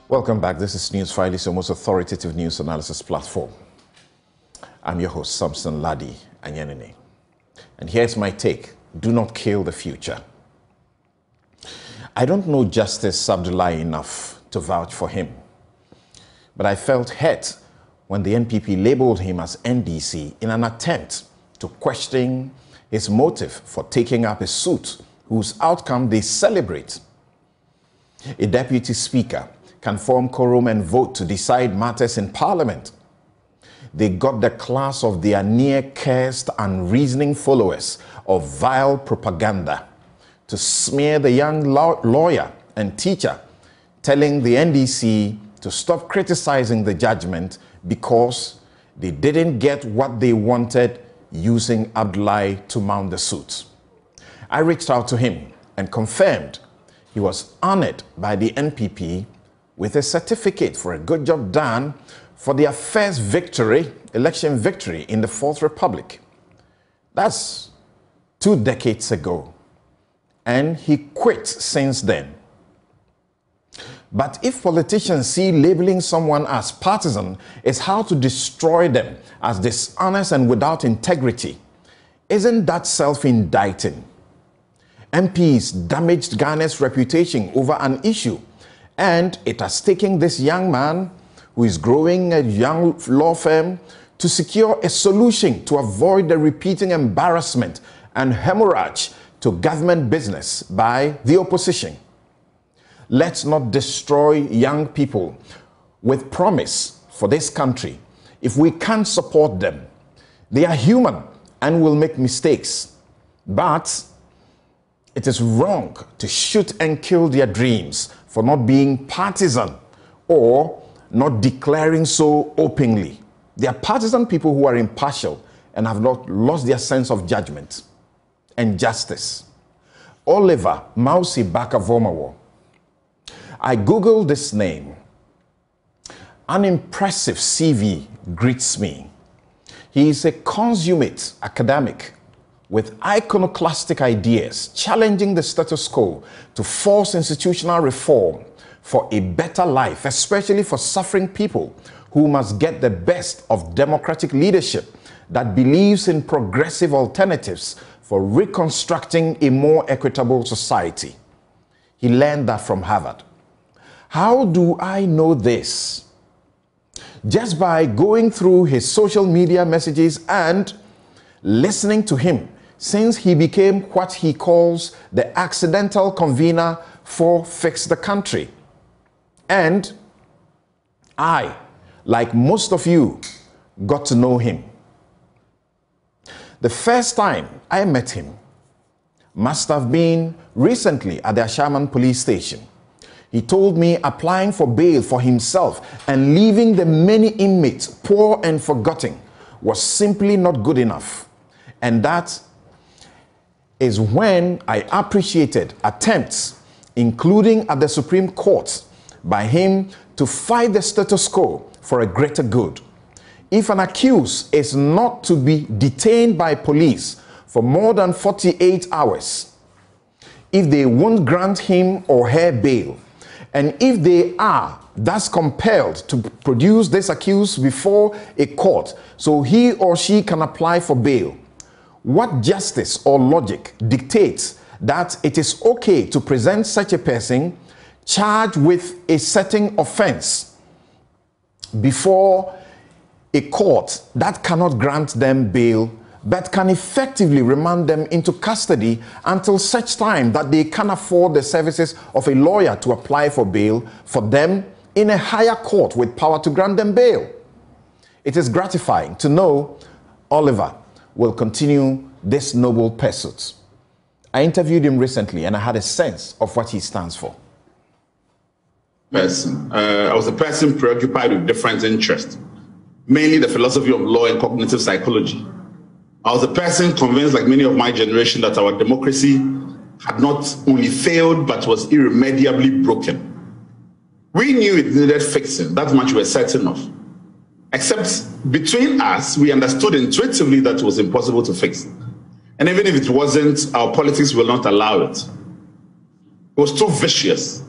Welcome back. This is Newsfile, it's your most authoritative news analysis platform. I'm your host, Samson Ladi Anyanini. And here's my take. Do not kill the future. I don't know Justice Abdullahi enough to vouch for him, but I felt hurt when the NPP labeled him as NDC in an attempt to question his motive for taking up a suit whose outcome they celebrate. A deputy speaker can form quorum and vote to decide matters in Parliament. They got the class of their near-cursed, unreasoning followers of vile propaganda to smear the young lawyer and teacher, telling the NDC to stop criticizing the judgment because they didn't get what they wanted using Abdullahi to mount the suit. I reached out to him and confirmed he was honored by the NPP with a certificate for a good job done for their first victory, election victory in the Fourth Republic. That's 2 decades ago. And he quit since then. But if politicians see labeling someone as partisan is how to destroy them as dishonest and without integrity, isn't that self-indicting? MPs damaged Ghana's reputation over an issue, and it has taken this young man who is growing a young law firm to secure a solution to avoid the repeating embarrassment and hemorrhage to government business by the opposition. Let's not destroy young people with promise for this country if we can't support them. They are human and will make mistakes, but it is wrong to shoot and kill their dreams for not being partisan or not declaring so openly. They are partisan people who are impartial and have not lost their sense of judgment and justice. Oliver Mausi Bakavomawo. I googled this name. An impressive CV greets me. He is a consummate academic with iconoclastic ideas, challenging the status quo to force institutional reform for a better life, especially for suffering people who must get the best of democratic leadership that believes in progressive alternatives for reconstructing a more equitable society. He learned that from Harvard. How do I know this? Just by going through his social media messages and listening to him since he became what he calls the accidental convener for Fix the Country. And I, like most of you, got to know him. The first time I met him must have been recently at the Ashaman police station. He told me applying for bail for himself and leaving the many inmates poor and forgotten was simply not good enough. And that is when I appreciated attempts, including at the Supreme Court, by him to fight the status quo for a greater good. If an accused is not to be detained by police for more than 48 hours, if they won't grant him or her bail, and if they are thus compelled to produce this accused before a court so he or she can apply for bail, what justice or logic dictates that it is okay to present such a person charged with a certain offense before a court that cannot grant them bail but can effectively remand them into custody until such time that they can afford the services of a lawyer to apply for bail for them in a higher court with power to grant them bail? It is gratifying to know Oliver will continue this noble pursuit. I interviewed him recently and I had a sense of what he stands for. I was a person preoccupied with different interests, mainly the philosophy of law and cognitive psychology. I was a person convinced, like many of my generation, that our democracy had not only failed, but was irremediably broken. We knew it needed fixing, that much we were certain of. Except between us, we understood intuitively that it was impossible to fix. And even if it wasn't, our politics will not allow it. It was too vicious.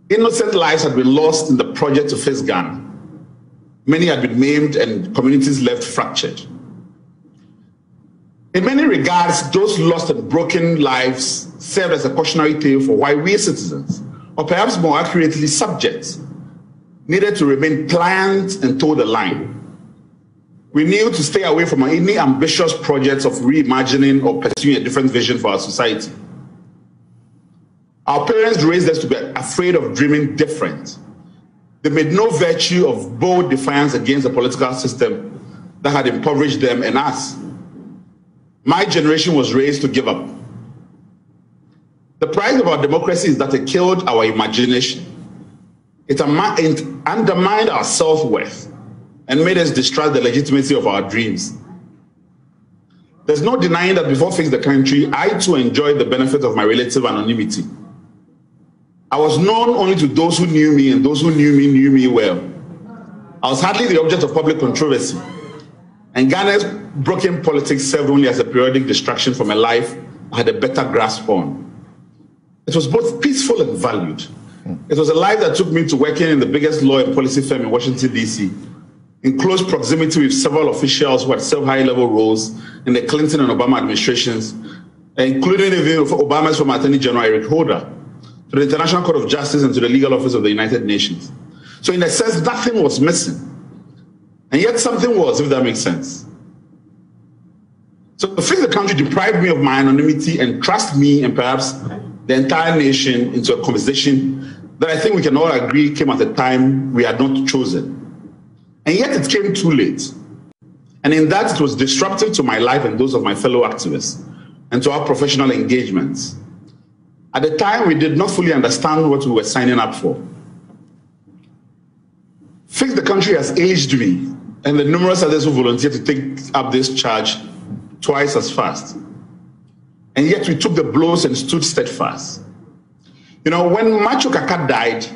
Innocent lives had been lost in the project to fix Ghana. Many had been maimed and communities left fractured. In many regards, those lost and broken lives served as a cautionary tale for why we citizens, or perhaps more accurately subjects, needed to remain pliant and toe the line. We knew to stay away from any ambitious projects of reimagining or pursuing a different vision for our society. Our parents raised us to be afraid of dreaming different. They made no virtue of bold defiance against the political system that had impoverished them and us. My generation was raised to give up. The price of our democracy is that it killed our imagination. It undermined our self-worth and made us distrust the legitimacy of our dreams. There's no denying that before Fix the Country, I too enjoyed the benefit of my relative anonymity. I was known only to those who knew me, and those who knew me well. I was hardly the object of public controversy, and Ghana's broken politics served only as a periodic distraction from a life I had a better grasp on. It was both peaceful and valued. It was a life that took me to working in the biggest law and policy firm in Washington, D.C., in close proximity with several officials who had served high-level roles in the Clinton and Obama administrations, including even Obama's former Attorney General Eric Holder, to the International Court of Justice and to the Legal Office of the United Nations. So in a sense, nothing was missing. And yet something was, if that makes sense. So Fix the Country deprived me of my anonymity and thrust me and perhaps the entire nation into a conversation that I think we can all agree came at a time we had not chosen. And yet it came too late. And in that it was disruptive to my life and those of my fellow activists and to our professional engagements. At the time, we did not fully understand what we were signing up for. Fix the Country has aged me and the numerous others who volunteered to take up this charge twice as fast. And yet we took the blows and stood steadfast. You know, when Macho Kaka died,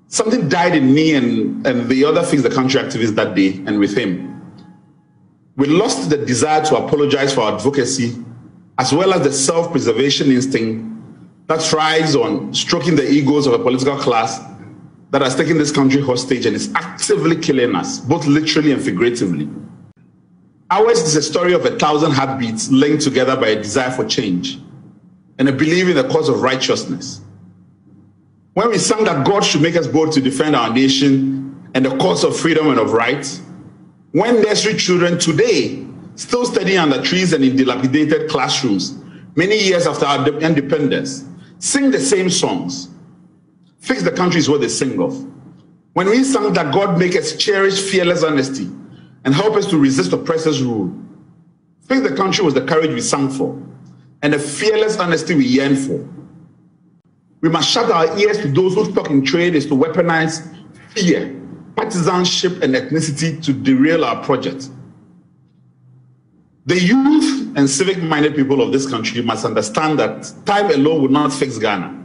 something died in me and the other Fix the Country activists that day, and with him. We lost the desire to apologize for our advocacy, as well as the self-preservation instinct that thrives on stroking the egos of a political class that has taken this country hostage and is actively killing us, both literally and figuratively. Ours is a story of 1,000 heartbeats linked together by a desire for change and a belief in the cause of righteousness. When we sang that God should make us bold to defend our nation and the cause of freedom and of rights, when nursery children today still studying under trees and in dilapidated classrooms many years after our independence sing the same songs, Fix the Country is what they sing of. When we sang that God make us cherish fearless honesty and help us to resist oppressors' rule, Fix the Country was the courage we sang for and the fearless honesty we yearn for. We must shut our ears to those whose stock in trade is to weaponize fear, partisanship, and ethnicity to derail our project. The youth and civic-minded people of this country must understand that time alone will not fix Ghana.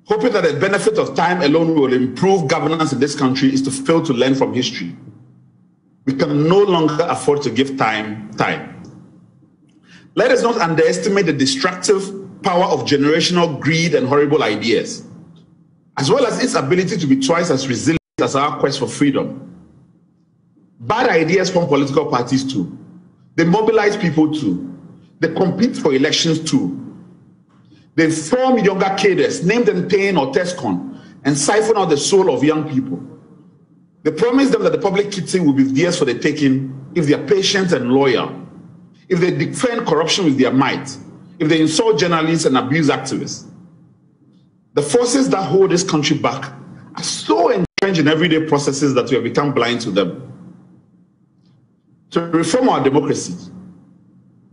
Hoping that the benefit of time alone will improve governance in this country is to fail to learn from history. We can no longer afford to give time. Let us not underestimate the destructive power of generational greed and horrible ideas, as well as its ability to be twice as resilient as our quest for freedom. Bad ideas form political parties too. They mobilize people too. They compete for elections too. They form younger cadres, name them Tain or Tescon, and siphon out the soul of young people. They promise them that the public kitty will be theirs for the taking if they are patient and loyal, if they defend corruption with their might, if they insult journalists and abuse activists. The forces that hold this country back are so entrenched in everyday processes that we have become blind to them. To reform our democracy,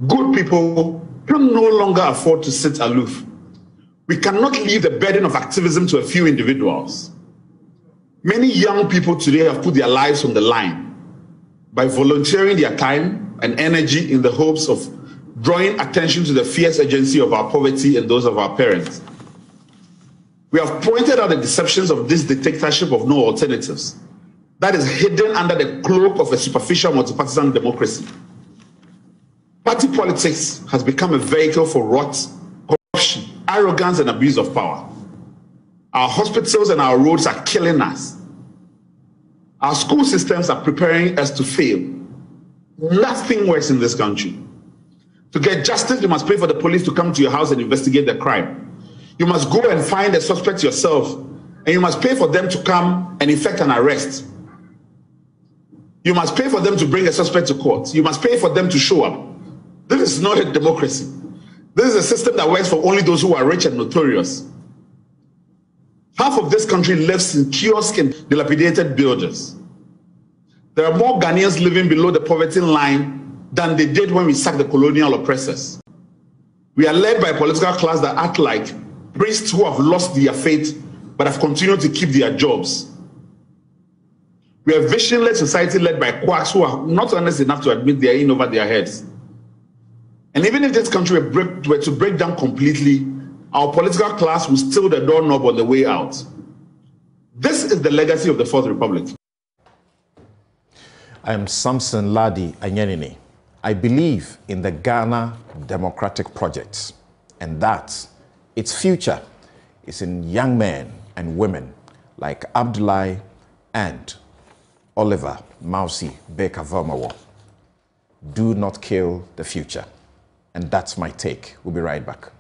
good people can no longer afford to sit aloof. We cannot leave the burden of activism to a few individuals. Many young people today have put their lives on the line by volunteering their time and energy in the hopes of drawing attention to the fierce urgency of our poverty and those of our parents. We have pointed out the deceptions of this dictatorship of no alternatives that is hidden under the cloak of a superficial multipartisan democracy. Party politics has become a vehicle for rot, corruption, arrogance, and abuse of power. Our hospitals and our roads are killing us. Our school systems are preparing us to fail. Nothing works in this country. To get justice, you must pay for the police to come to your house and investigate the crime. You must go and find the suspect yourself, and you must pay for them to come and effect an arrest. You must pay for them to bring a suspect to court. You must pay for them to show up. This is not a democracy. This is a system that works for only those who are rich and notorious. Half of this country lives in kiosk and dilapidated buildings. There are more Ghanaians living below the poverty line than they did when we sacked the colonial oppressors. We are led by a political class that act like priests who have lost their faith but have continued to keep their jobs. We are a visionless society led by quacks who are not honest enough to admit they are in over their heads. And even if this country were to break down completely, our political class will steal the doorknob on the way out. This is the legacy of the Fourth Republic. I am Samson Ladi Anyenini. I believe in the Ghana Democratic Project, and that its future is in young men and women like Abdullahi and Oliver Mausi Baker Vermawa. Do not kill the future. And that's my take. We'll be right back.